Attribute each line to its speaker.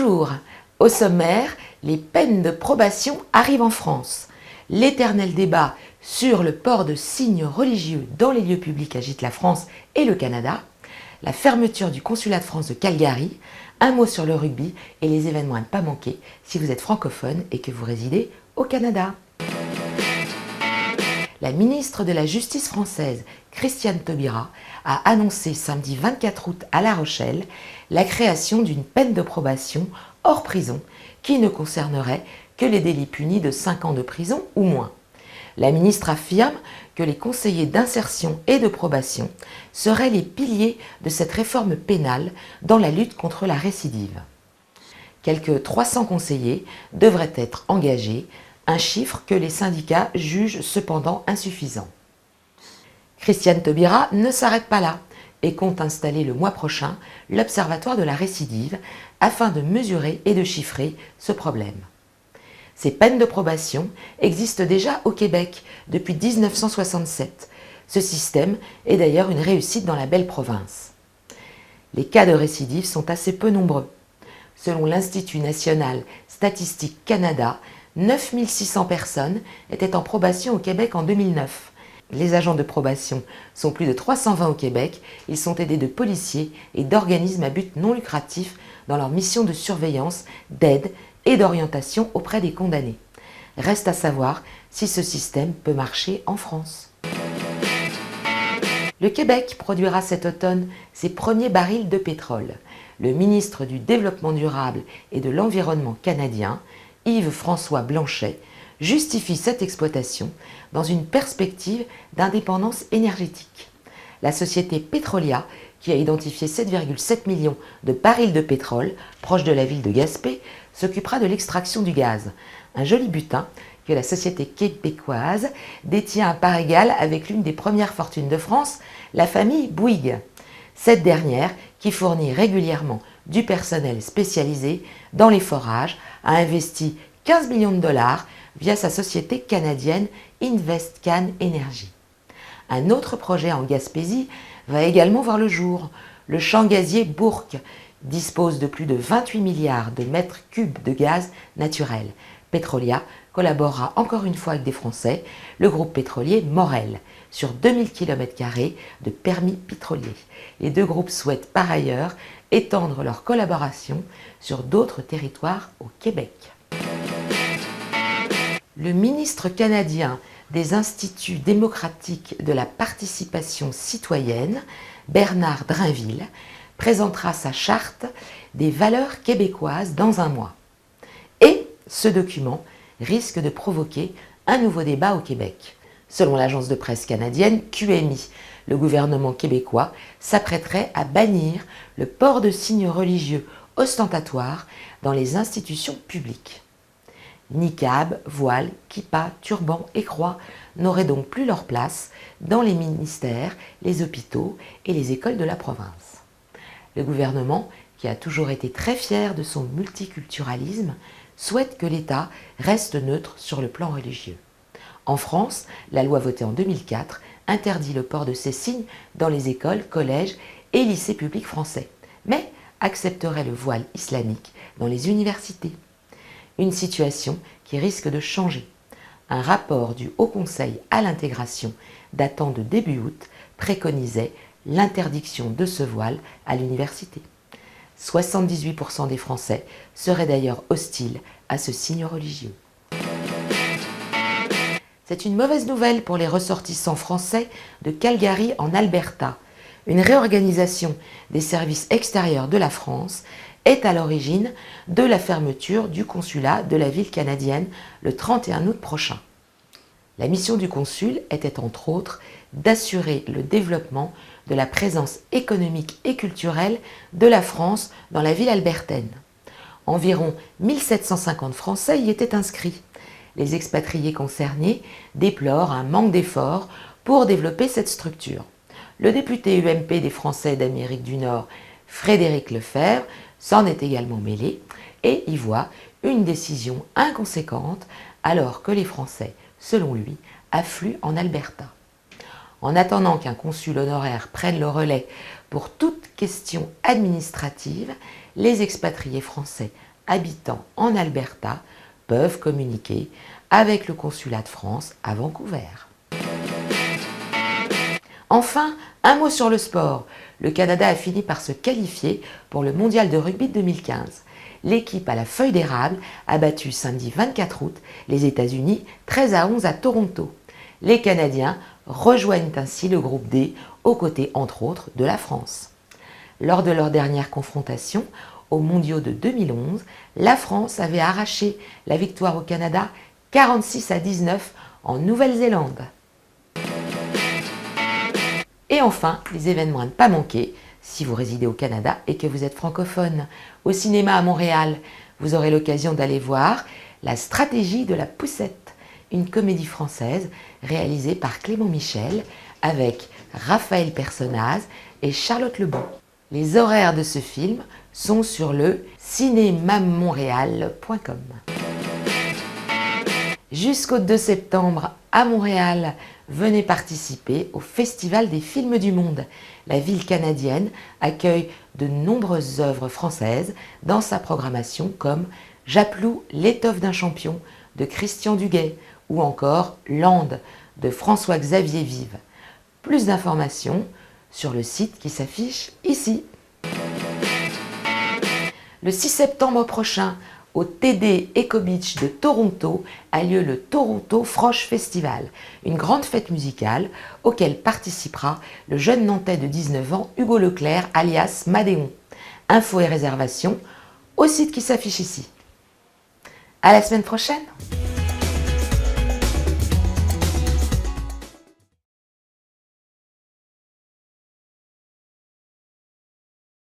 Speaker 1: Bonjour! Au sommaire, les peines de probation arrivent en France. L'éternel débat sur le port de signes religieux dans les lieux publics agite la France et le Canada. La fermeture du consulat de France de Calgary. Un mot sur le rugby et les événements à ne pas manquer si vous êtes francophone et que vous résidez au Canada. La ministre de la Justice française, Christiane Taubira, a annoncé samedi 24 août à La Rochelle la création d'une peine de probation hors prison qui ne concernerait que les délits punis de 5 ans de prison ou moins. La ministre affirme que les conseillers d'insertion et de probation seraient les piliers de cette réforme pénale dans la lutte contre la récidive. Quelques 300 conseillers devraient être engagés, un chiffre que les syndicats jugent cependant insuffisant. Christiane Taubira ne s'arrête pas là et compte installer le mois prochain l'Observatoire de la récidive afin de mesurer et de chiffrer ce problème. Ces peines de probation existent déjà au Québec depuis 1967. Ce système est d'ailleurs une réussite dans la belle province. Les cas de récidive sont assez peu nombreux. Selon l'Institut national statistique Canada, 9600 personnes étaient en probation au Québec en 2009. Les agents de probation sont plus de 320 au Québec. Ils sont aidés de policiers et d'organismes à but non lucratif dans leur mission de surveillance, d'aide et d'orientation auprès des condamnés. Reste à savoir si ce système peut marcher en France. Le Québec produira cet automne ses premiers barils de pétrole. Le ministre du Développement durable et de l'Environnement canadien, Yves-François Blanchet, justifie cette exploitation dans une perspective d'indépendance énergétique. La société Petrolia, qui a identifié 7,7 millions de barils de pétrole proche de la ville de Gaspé, s'occupera de l'extraction du gaz. Un joli butin que la société québécoise détient à part égale avec l'une des premières fortunes de France, la famille Bouygues. Cette dernière, qui fournit régulièrement du personnel spécialisé dans les forages, a investi 15 millions de dollars via sa société canadienne InvestCan Energy. Un autre projet en Gaspésie va également voir le jour. Le champ gazier Bourque dispose de plus de 28 milliards de mètres cubes de gaz naturel. Petrolia collaborera encore une fois avec des Français, le groupe pétrolier Morel, sur 2000 km² de permis pétroliers. Les deux groupes souhaitent par ailleurs étendre leur collaboration sur d'autres territoires au Québec. Le ministre canadien des Instituts démocratiques de la participation citoyenne, Bernard Drinville, présentera sa charte des valeurs québécoises dans un mois. Et ce document risque de provoquer un nouveau débat au Québec. Selon l'agence de presse canadienne QMI, le gouvernement québécois s'apprêterait à bannir le port de signes religieux ostentatoires dans les institutions publiques. Niqab, voile, kippa, turban et croix n'auraient donc plus leur place dans les ministères, les hôpitaux et les écoles de la province. Le gouvernement, qui a toujours été très fier de son multiculturalisme, souhaite que l'État reste neutre sur le plan religieux. En France, la loi votée en 2004 interdit le port de ces signes dans les écoles, collèges et lycées publics français, mais accepterait le voile islamique dans les universités. Une situation qui risque de changer. Un rapport du Haut Conseil à l'intégration datant de début août préconisait l'interdiction de ce voile à l'université. 78% des Français seraient d'ailleurs hostiles à ce signe religieux. C'est une mauvaise nouvelle pour les ressortissants français de Calgary en Alberta. Une réorganisation des services extérieurs de la France est à l'origine de la fermeture du consulat de la ville canadienne le 31 août prochain. La mission du consul était entre autres d'assurer le développement de la présence économique et culturelle de la France dans la ville albertaine. Environ 1750 Français y étaient inscrits. Les expatriés concernés déplorent un manque d'efforts pour développer cette structure. Le député UMP des Français d'Amérique du Nord, Frédéric Lefebvre, s'en est également mêlé et y voit une décision inconséquente alors que les Français, selon lui, affluent en Alberta. En attendant qu'un consul honoraire prenne le relais pour toute question administrative, les expatriés français habitant en Alberta peuvent communiquer avec le consulat de France à Vancouver. Enfin, un mot sur le sport. Le Canada a fini par se qualifier pour le mondial de rugby de 2015. L'équipe à la feuille d'érable a battu samedi 24 août les États-Unis 13-11 à Toronto. Les Canadiens rejoignent ainsi le groupe D aux côtés entre autres de la France. Lors de leur dernière confrontation, aux mondiaux de 2011, la France avait arraché la victoire au Canada 46-19 en Nouvelle-Zélande. Et enfin, les événements à ne pas manquer si vous résidez au Canada et que vous êtes francophone. Au cinéma à Montréal, vous aurez l'occasion d'aller voir La stratégie de la poussette, une comédie française réalisée par Clément Michel avec Raphaël Personnaz et Charlotte Lebon. Les horaires de ce film sont sur le cinémamontréal.com. Jusqu'au 2 septembre, à Montréal, venez participer au Festival des films du monde. La ville canadienne accueille de nombreuses œuvres françaises dans sa programmation comme Japlou, l'étoffe d'un champion de Christian Duguay ou encore Land de François-Xavier Vive. Plus d'informations sur le site qui s'affiche ici. Le 6 septembre prochain, au TD Eco Beach de Toronto, a lieu le Toronto Frosh Festival, une grande fête musicale auquel participera le jeune Nantais de 19 ans Hugo Leclerc alias Madéon. Infos et réservations au site qui s'affiche ici. À la semaine prochaine!